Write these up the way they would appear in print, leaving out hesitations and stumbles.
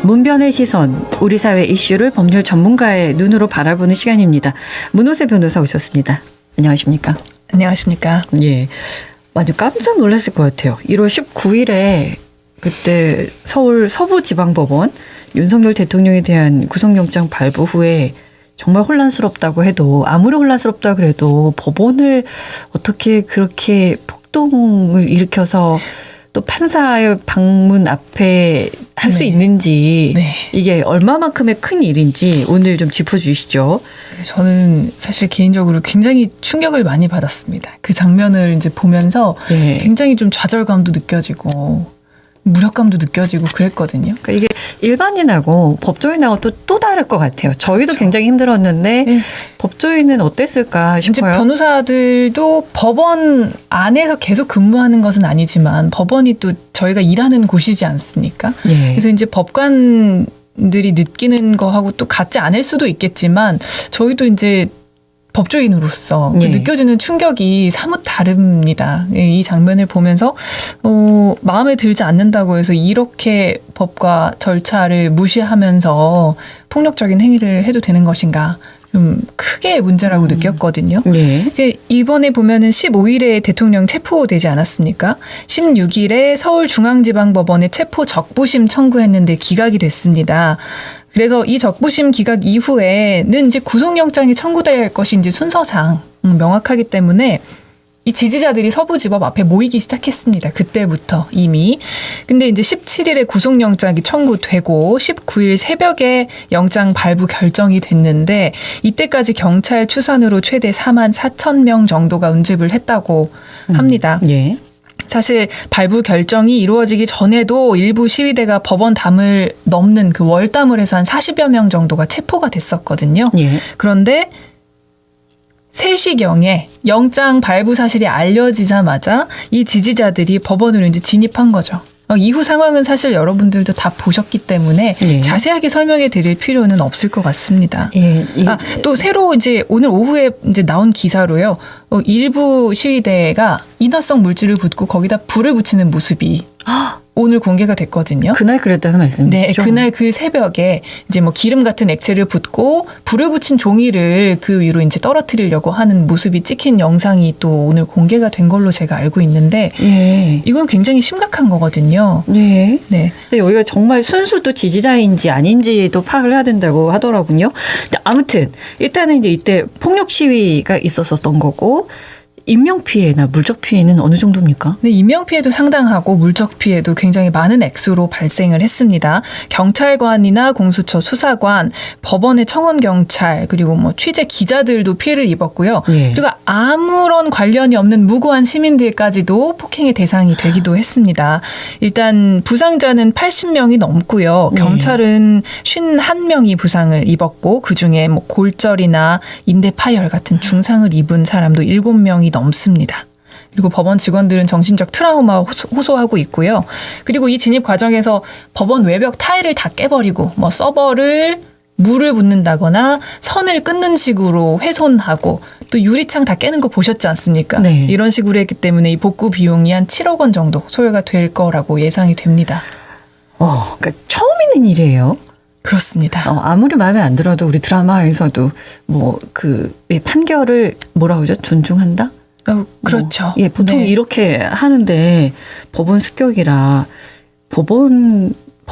문변의 시선, 우리 사회 이슈를 법률 전문가의 눈으로 바라보는 시간입니다. 문호세 변호사 오셨습니다. 안녕하십니까? 안녕하십니까? 예, 많이 깜짝 놀랐을 것 같아요. 1월 19일에 그때 서울 서부지방법원 윤석열 대통령에 대한 구속영장 발부 후에 정말 혼란스럽다고 해도, 아무리 혼란스럽다 그래도 법원을 어떻게 그렇게 폭동을 일으켜서 또 판사의 방문 앞에 할 수 있는지, 이게 얼마만큼의 큰 일인지 오늘 좀 짚어주시죠. 저는 사실 개인적으로 굉장히 충격을 많이 받았습니다. 그 장면을 이제 보면서 굉장히 좀 좌절감도 느껴지고 무력감도 느껴지고 그랬거든요. 그러니까 이게 일반인하고 법조인하고 또 다를 것 같아요. 저희도 그렇죠. 굉장히 힘들었는데 법조인은 어땠을까 싶어요. 이제 변호사들도 법원 안에서 계속 근무하는 것은 아니지만 법원이 또 저희가 일하는 곳이지 않습니까? 그래서 이제 법관들이 느끼는 거하고 또 같지 않을 수도 있겠지만 저희도 이제 법조인으로서 느껴지는 충격이 사뭇 다릅니다. 이 장면을 보면서 마음에 들지 않는다고 해서 이렇게 법과 절차를 무시하면서 폭력적인 행위를 해도 되는 것인가, 좀 크게 문제라고 느꼈거든요. 이번에 보면은 15일에 대통령 체포되지 않았습니까? 16일에 서울중앙지방법원에 체포 적부심 청구했는데 기각이 됐습니다. 그래서 이 적부심 기각 이후에는 이제 구속영장이 청구될 것이 이제 순서상 명확하기 때문에 이 지지자들이 서부지법 앞에 모이기 시작했습니다. 그때부터 이미. 근데 이제 17일에 구속영장이 청구되고 19일 새벽에 영장 발부 결정이 됐는데 이때까지 경찰 추산으로 최대 4만 4천 명 정도가 응집을 했다고 합니다. 사실 발부 결정이 이루어지기 전에도 일부 시위대가 법원 담을 넘는 그 월담을 해서 한 40여 명 정도가 체포가 됐었거든요. 그런데 3시경에 영장 발부 사실이 알려지자마자 이 지지자들이 법원으로 이제 진입한 거죠. 이후 상황은 사실 여러분들도 다 보셨기 때문에 자세하게 설명해 드릴 필요는 없을 것 같습니다. 또 새로 이제 오늘 오후에 이제 나온 기사로요. 일부 시위대가 인화성 물질을 붓고 거기다 불을 붙이는 모습이 오늘 공개가 됐거든요. 그날 그랬다는 말씀이시죠? 네, 그날 그 새벽에 이제 뭐 기름 같은 액체를 붓고 불을 붙인 종이를 그 위로 이제 떨어뜨리려고 하는 모습이 찍힌 영상이 또 오늘 공개가 된 걸로 제가 알고 있는데 이건 굉장히 심각한 거거든요. 근데 여기가 정말 순수 또 지지자인지 아닌지도 파악을 해야 된다고 하더라고요. 아무튼 일단은 이제 이때 폭력 시위가 있었었던 거고, 인명피해나 물적피해는 어느 정도입니까? 네, 인명피해도 상당하고 물적피해도 굉장히 많은 액수로 발생을 했습니다. 경찰관이나 공수처 수사관, 법원의 청원경찰, 그리고 뭐 취재 기자들도 피해를 입었고요. 그리고 아무런 관련이 없는 무고한 시민들까지도 폭행의 대상이 되기도 했습니다. 일단 부상자는 80명이 넘고요. 경찰은 51명이 부상을 입었고 그중에 뭐 골절이나 인대 파열 같은 중상을 입은 사람도 7명이 넘습니다. 그리고 법원 직원들은 정신적 트라우마 호소하고 있고요. 그리고 이 진입 과정에서 법원 외벽 타일을 다 깨버리고 뭐 서버를 물을 붓는다거나 선을 끊는 식으로 훼손하고 또 유리창 다 깨는 거 보셨지 않습니까? 이런 식으로 했기 때문에 이 복구 비용이 한 7억 원 정도 소요가 될 거라고 예상이 됩니다. 그러니까 처음 있는 일이에요. 그렇습니다. 아무리 마음에 안 들어도 우리 드라마에서도 뭐 그 판결을 뭐라고 그러죠? 존중한다? 그렇죠. 보통 이렇게 하는데 법원 습격이라 법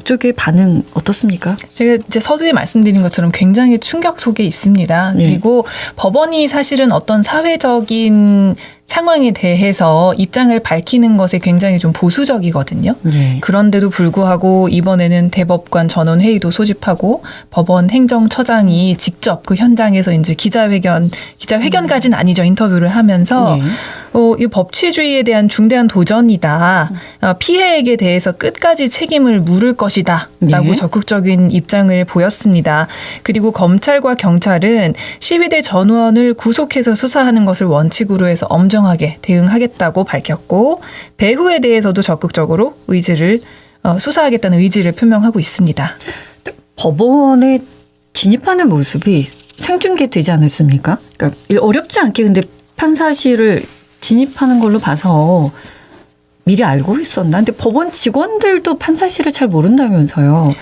쪽의 반응 어떻습니까? 제가 이제 서두에 말씀드린 것처럼 굉장히 충격 속에 있습니다. 그리고 법원이 사실은 어떤 사회적인 상황에 대해서 입장을 밝히는 것에 굉장히 좀 보수적이거든요. 그런데도 불구하고 이번에는 대법관 전원회의도 소집하고 법원 행정처장이 직접 그 현장에서 이제 기자회견까지는 아니죠. 인터뷰를 하면서 이 법치주의에 대한 중대한 도전이다. 피해액에 대해서 끝까지 책임을 물을 것이다. 라고 적극적인 입장을 보였습니다. 그리고 검찰과 경찰은 시위대 전원을 구속해서 수사하는 것을 원칙으로 해서 엄정하게 대응하겠다고 밝혔고, 배후에 대해서도 적극적으로 수사하겠다는 의지를 표명하고 있습니다. 법원에 진입하는 모습이 생중계되지 않았습니까? 그러니까 어렵지 않게 근데 판사실을 진입하는 걸로 봐서 미리 알고 있었나? 근데 법원 직원들도 판사실을 잘 모른다면서요.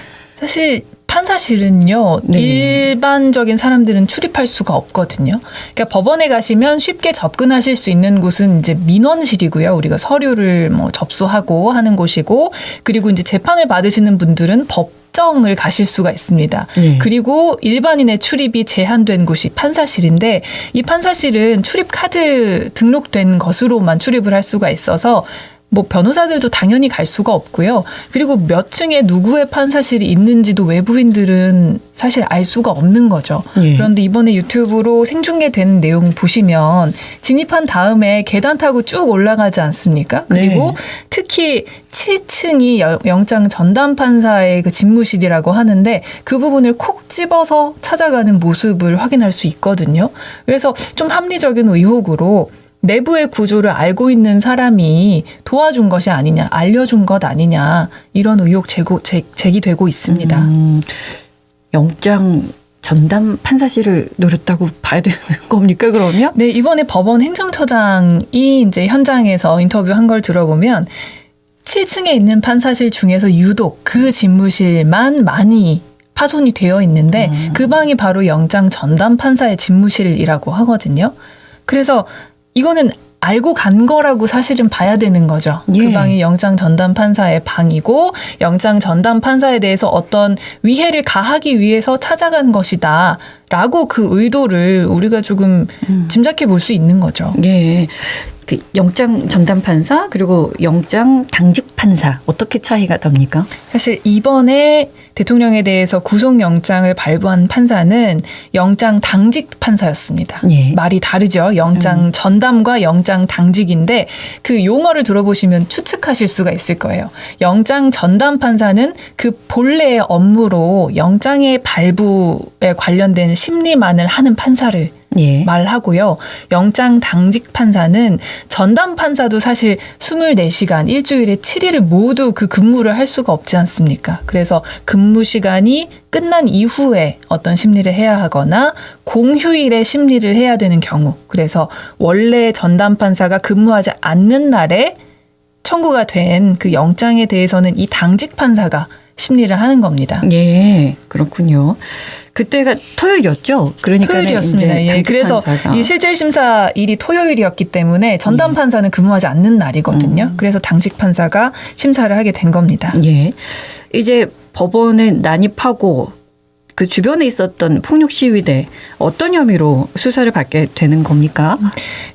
사실 판사실은요, 네. 일반적인 사람들은 출입할 수가 없거든요. 그러니까 법원에 가시면 쉽게 접근하실 수 있는 곳은 이제 민원실이고요. 우리가 서류를 뭐 접수하고 하는 곳이고, 그리고 이제 재판을 받으시는 분들은 법정을 가실 수가 있습니다. 네. 그리고 일반인의 출입이 제한된 곳이 판사실인데, 이 판사실은 출입 카드 등록된 것으로만 출입을 할 수가 있어서 뭐 변호사들도 당연히 갈 수가 없고요. 그리고 몇 층에 누구의 판사실이 있는지도 외부인들은 사실 알 수가 없는 거죠. 예. 그런데 이번에 유튜브로 생중계된 내용 보시면 진입한 다음에 계단 타고 쭉 올라가지 않습니까? 그리고 네. 특히 7층이 영장 전담 판사의 그 집무실이라고 하는데 그 부분을 콕 집어서 찾아가는 모습을 확인할 수 있거든요. 그래서 좀 합리적인 의혹으로 내부의 구조를 알고 있는 사람이 도와준 것이 아니냐, 알려준 것 아니냐, 이런 의혹 제기되고 있습니다. 영장 전담 판사실을 노렸다고 봐야 되는 겁니까, 그러면? 네, 이번에 법원 행정처장이 이제 현장에서 인터뷰한 걸 들어보면 7층에 있는 판사실 중에서 유독 그 집무실만 많이 파손이 되어 있는데 그 방이 바로 영장 전담 판사의 집무실이라고 하거든요. 그래서 이거는 알고 간 거라고 사실은 봐야 되는 거죠. 예. 그 방이 영장 전담 판사의 방이고 영장 전담 판사에 대해서 어떤 위해를 가하기 위해서 찾아간 것이다 라고 그 의도를 우리가 조금 짐작해 볼 수 있는 거죠. 예. 그 영장 전담 판사 그리고 영장 당직 판사 어떻게 차이가 답니까? 사실 이번에 대통령에 대해서 구속영장을 발부한 판사는 영장 당직 판사였습니다. 예. 말이 다르죠. 영장 전담과 영장 당직인데 그 용어를 들어보시면 추측하실 수가 있을 거예요. 영장 전담 판사는 그 본래의 업무로 영장의 발부에 관련된 심리만을 하는 판사를 예. 말하고요. 영장 당직 판사는 전담 판사도 사실 24시간, 일주일에 7일을 모두 그 근무를 할 수가 없지 않습니까? 그래서 근무 시간이 끝난 이후에 어떤 심리를 해야 하거나 공휴일에 심리를 해야 되는 경우, 그래서 원래 전담 판사가 근무하지 않는 날에 청구가 된 그 영장에 대해서는 이 당직 판사가 심리를 하는 겁니다. 예, 그렇군요. 그때가 토요일이었죠. 그러니까 토요일이었습니다. 예, 그래서 이 실질 심사일이 토요일이었기 때문에 전담 판사는 근무하지 않는 날이거든요. 그래서 당직 판사가 심사를 하게 된 겁니다. 예, 이제 법원에 난입하고 그 주변에 있었던 폭력 시위대 어떤 혐의로 수사를 받게 되는 겁니까?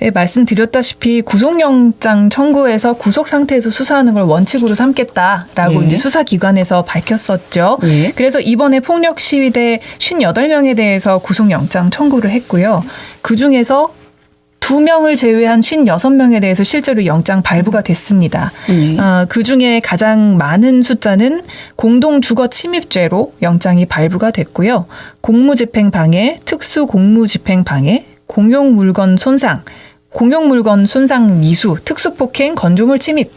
예, 말씀드렸다시피 구속영장 청구에서 구속 상태에서 수사하는 걸 원칙으로 삼겠다라고 예. 이제 수사기관에서 밝혔었죠. 예. 그래서 이번에 폭력 시위대 58명에 대해서 구속영장 청구를 했고요. 그중에서 2명을 제외한 56명에 대해서 실제로 영장 발부가 됐습니다. 그중에 가장 많은 숫자는 공동주거 침입죄로 영장이 발부가 됐고요. 공무집행방해, 특수공무집행방해, 공용물건 손상, 공용물건 손상 미수, 특수폭행, 건조물 침입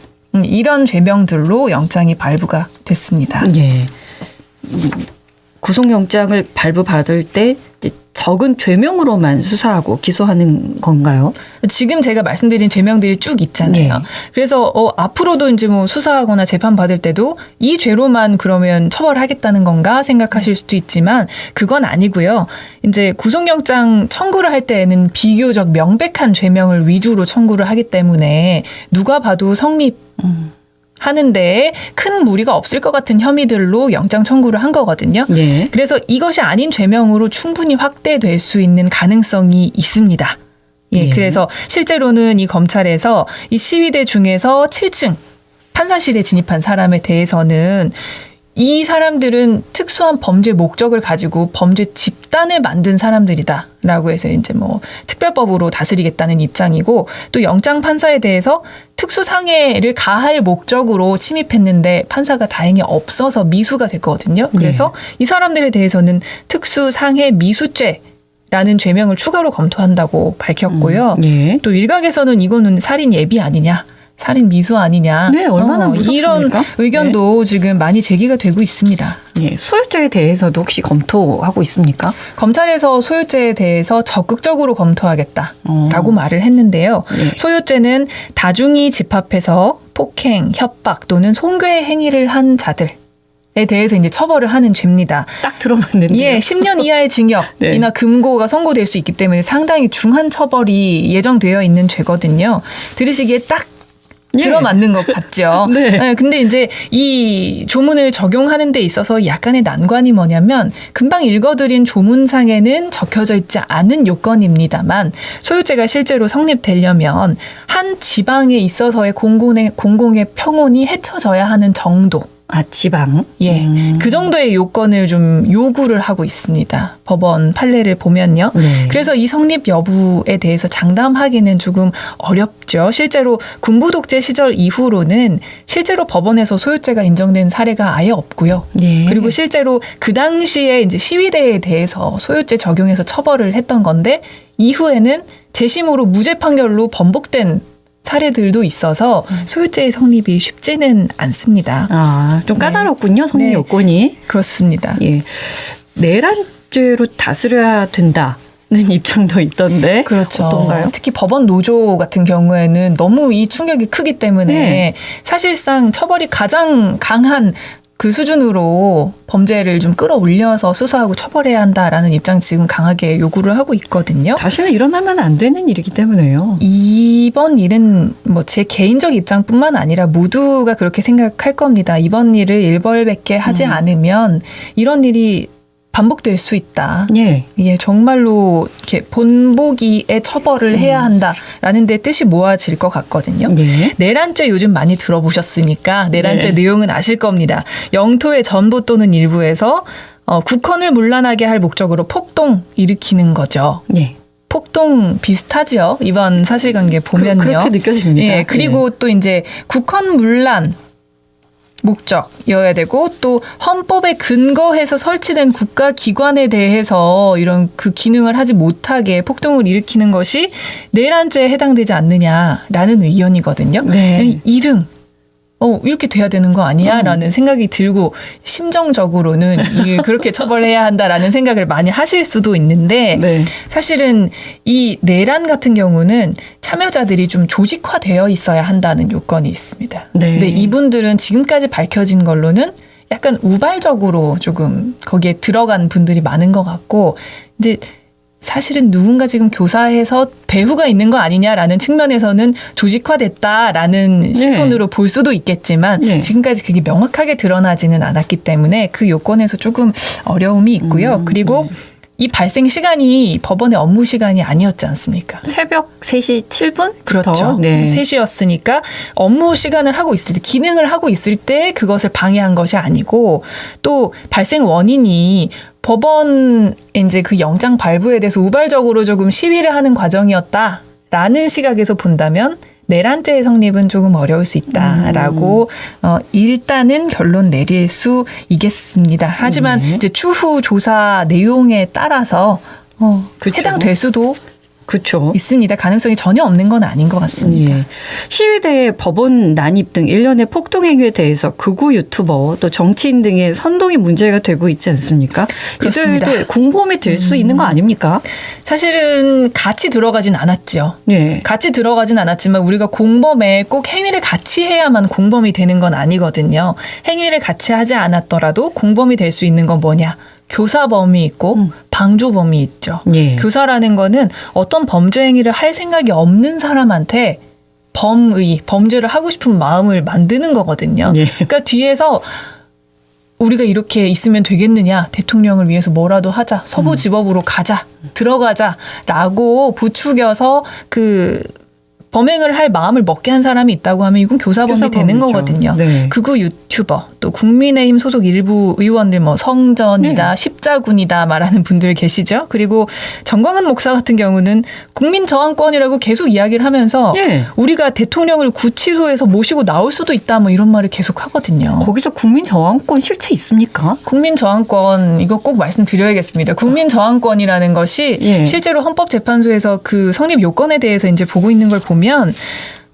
이런 죄명들로 영장이 발부가 됐습니다. 예. 구속영장을 발부받을 때 적은 죄명으로만 수사하고 기소하는 건가요? 지금 제가 말씀드린 죄명들이 쭉 있잖아요. 네. 그래서 앞으로도 이제 뭐 수사하거나 재판 받을 때도 이 죄로만 그러면 처벌하겠다는 건가 생각하실 수도 있지만 그건 아니고요. 이제 구속영장 청구를 할 때에는 비교적 명백한 죄명을 위주로 청구를 하기 때문에 누가 봐도 하는데 큰 무리가 없을 것 같은 혐의들로 영장 청구를 한 거거든요. 예. 그래서 이것이 아닌 죄명으로 충분히 확대될 수 있는 가능성이 있습니다. 예, 예. 그래서 실제로는 이 검찰에서 이 시위대 중에서 7층 판사실에 진입한 사람에 대해서는 이 사람들은 특수한 범죄 목적을 가지고 범죄 집단을 만든 사람들이다라고 해서 이제 뭐 특별법으로 다스리겠다는 입장이고 또 영장 판사에 대해서 특수상해를 가할 목적으로 침입했는데 판사가 다행히 없어서 미수가 됐거든요. 그래서 이 사람들에 대해서는 특수상해 미수죄라는 죄명을 추가로 검토한다고 밝혔고요. 예. 또 일각에서는 이거는 살인 예비 아니냐. 살인 미수 아니냐. 네, 얼마나 무섭습니까? 이런 의견도 지금 많이 제기가 되고 있습니다. 예. 소유죄에 대해서도 혹시 검토하고 있습니까? 검찰에서 소유죄에 대해서 적극적으로 검토하겠다라고 말을 했는데요. 네. 소유죄는 다중이 집합해서 폭행, 협박 또는 송괴 행위를 한 자들에 대해서 이제 처벌을 하는 죄입니다. 딱 들어맞는데. 예, 10년 이하의 징역이나 네. 금고가 선고될 수 있기 때문에 상당히 중한 처벌이 예정되어 있는 죄거든요. 들으시기에 딱 예. 들어맞는 것 같죠. 네. 네, 근데 이제 이 조문을 적용하는 데 있어서 약간의 난관이 뭐냐면 금방 읽어드린 조문상에는 적혀져 있지 않은 요건입니다만 소유죄가 실제로 성립되려면 한 지방에 있어서의 공공의 평온이 해쳐져야 하는 정도. 아, 지방. 예, 그 정도의 요건을 좀 요구를 하고 있습니다. 법원 판례를 보면요. 네. 그래서 이 성립 여부에 대해서 장담하기는 조금 어렵죠. 실제로 군부 독재 시절 이후로는 실제로 법원에서 소유죄가 인정된 사례가 아예 없고요. 예. 그리고 실제로 그 당시에 이제 시위대에 대해서 소유죄 적용해서 처벌을 했던 건데 이후에는 재심으로 무죄 판결로 번복된 사례들도 있어서 소유죄의 성립이 쉽지는 않습니다. 아, 좀 까다롭군요. 성립 네. 요건이. 그렇습니다. 예. 내란죄로 다스려야 된다는 입장도 있던데. 그렇죠. 어떤가요? 특히 법원 노조 같은 경우에는 너무 이 충격이 크기 때문에 네. 사실상 처벌이 가장 강한 그 수준으로 범죄를 좀 끌어올려서 수사하고 처벌해야 한다라는 입장 지금 강하게 요구를 하고 있거든요. 다시는 일어나면 안 되는 일이기 때문에요. 이번 일은 뭐 제 개인적 입장뿐만 아니라 모두가 그렇게 생각할 겁니다. 이번 일을 일벌백계 하지 않으면 이런 일이 반복될 수 있다. 예. 예, 정말로 이렇게 본보기에 처벌을 해야 한다라는 데 뜻이 모아질 것 같거든요. 예. 내란죄 요즘 많이 들어보셨으니까 내란죄 네. 내용은 아실 겁니다. 영토의 전부 또는 일부에서 국헌을 문란하게 할 목적으로 폭동 일으키는 거죠. 예. 폭동 비슷하죠. 이번 사실관계 보면요. 그렇게 느껴집니다. 예, 그리고 또 이제 국헌 문란 목적이어야 되고 또 헌법에 근거해서 설치된 국가기관에 대해서 이런 그 기능을 하지 못하게 폭동을 일으키는 것이 내란죄에 해당되지 않느냐라는 의견이거든요. 네. 일흥. 이렇게 돼야 되는 거 아니야? 라는 생각이 들고 심정적으로는 이게 그렇게 처벌해야 한다라는 생각을 많이 하실 수도 있는데 네. 사실은 이 내란 같은 경우는 참여자들이 좀 조직화되어 있어야 한다는 요건이 있습니다. 네. 근데 이분들은 지금까지 밝혀진 걸로는 약간 우발적으로 조금 거기에 들어간 분들이 많은 것 같고 이제 사실은 누군가 지금 교사에서 배후가 있는 거 아니냐라는 측면에서는 조직화됐다라는 시선으로 볼 수도 있겠지만 네. 지금까지 그게 명확하게 드러나지는 않았기 때문에 그 요건에서 조금 어려움이 있고요. 그리고 이 발생 시간이 법원의 업무 시간이 아니었지 않습니까? 새벽 3시 7분? 그렇죠. 네. 3시였으니까 업무 시간을 하고 있을 때, 기능을 하고 있을 때 그것을 방해한 것이 아니고 또 발생 원인이 법원 이제 그 영장 발부에 대해서 우발적으로 조금 시위를 하는 과정이었다라는 시각에서 본다면 내란죄의 성립은 조금 어려울 수 있다라고 일단은 결론 내릴 수 있겠습니다. 하지만 이제 추후 조사 내용에 따라서 그쵸. 해당될 수도 그렇죠. 있습니다. 가능성이 전혀 없는 건 아닌 것 같습니다. 예. 시위대 법원 난입 등 일련의 폭동 행위에 대해서 극우 유튜버 또 정치인 등의 선동이 문제가 되고 있지 않습니까? 그렇습니다. 이들도 공범이 될 수 있는 거 아닙니까? 사실은 같이 들어가진 않았죠. 예. 같이 들어가진 않았지만 우리가 공범에 꼭 행위를 같이 해야만 공범이 되는 건 아니거든요. 행위를 같이 하지 않았더라도 공범이 될 수 있는 건 뭐냐? 교사범이 있고 방조범이 있죠. 예. 교사라는 거는 어떤 범죄 행위를 할 생각이 없는 사람한테 범죄를 하고 싶은 마음을 만드는 거거든요. 예. 그러니까 뒤에서 우리가 이렇게 있으면 되겠느냐, 대통령을 위해서 뭐라도 하자, 서부지법으로 가자, 들어가자라고 부추겨서 그 범행을 할 마음을 먹게 한 사람이 있다고 하면 이건 교사범이 되는 거거든요. 네. 극우 유튜버 또 국민의힘 소속 일부 의원들 뭐 성전이다, 십자군이다 말하는 분들 계시죠. 그리고 정광훈 목사 같은 경우는 국민저항권이라고 계속 이야기를 하면서 예. 우리가 대통령을 구치소에서 모시고 나올 수도 있다 뭐 이런 말을 계속 하거든요. 거기서 국민 저항권 실체 있습니까? 국민저항권 이거 꼭 말씀드려야겠습니다. 국민저항권이라는 것이 예. 실제로 헌법재판소에서 그 성립 요건에 대해서 이제 보고 있는 걸 보면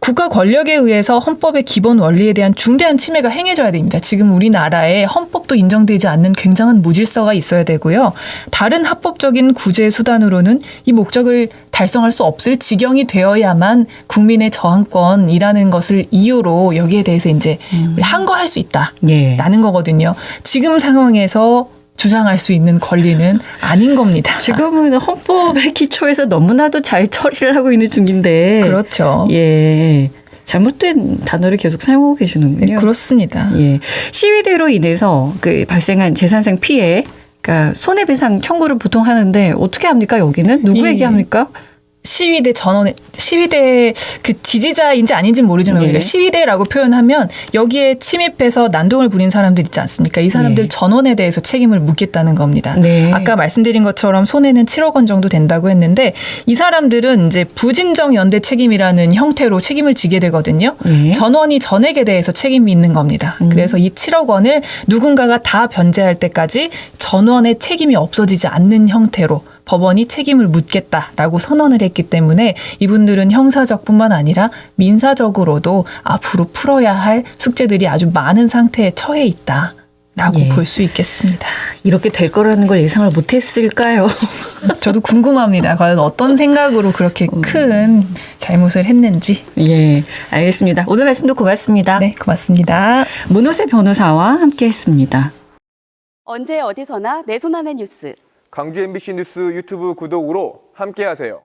국가 권력에 의해서 헌법의 기본 원리에 대한 중대한 침해가 행해져야 됩니다. 지금 우리나라에 헌법도 인정되지 않는 굉장한 무질서가 있어야 되고요. 다른 합법적인 구제 수단으로는 이 목적을 달성할 수 없을 지경이 되어야만 국민의 저항권이라는 것을 이유로 여기에 대해서 이제 항거할 수 있다라는 거거든요. 지금 상황에서 주장할 수 있는 권리는 아닌 겁니다. 지금은 헌법의 기초에서 너무나도 잘 처리를 하고 있는 중인데. 그렇죠. 예. 잘못된 단어를 계속 사용하고 계시는군요. 네, 그렇습니다. 예. 시위대로 인해서 그 발생한 재산상 피해, 그러니까 손해배상 청구를 보통 하는데 어떻게 합니까? 여기는 누구 얘기합니까? 시위대 전원의 시위대 그 지지자인지 아닌지는 모르지만 우리가 시위대라고 표현하면 여기에 침입해서 난동을 부린 사람들 있지 않습니까? 이 사람들 전원에 대해서 책임을 묻겠다는 겁니다. 아까 말씀드린 것처럼 손해는 7억 원 정도 된다고 했는데 이 사람들은 이제 부진정 연대 책임이라는 형태로 책임을 지게 되거든요. 전원이 전액에 대해서 책임이 있는 겁니다. 그래서 이 7억 원을 누군가가 다 변제할 때까지 전원의 책임이 없어지지 않는 형태로 법원이 책임을 묻겠다라고 선언을 했기 때문에 이분들은 형사적뿐만 아니라 민사적으로도 앞으로 풀어야 할 숙제들이 아주 많은 상태에 처해 있다라고 볼 수 있겠습니다. 이렇게 될 거라는 걸 예상을 못했을까요? 저도 궁금합니다. 과연 어떤 생각으로 그렇게 큰 잘못을 했는지. 예, 알겠습니다. 오늘 말씀도 고맙습니다. 네, 고맙습니다. 문호세 변호사와 함께했습니다. 언제 어디서나 내 손 안의 뉴스. 광주 MBC 뉴스 유튜브 구독으로 함께하세요.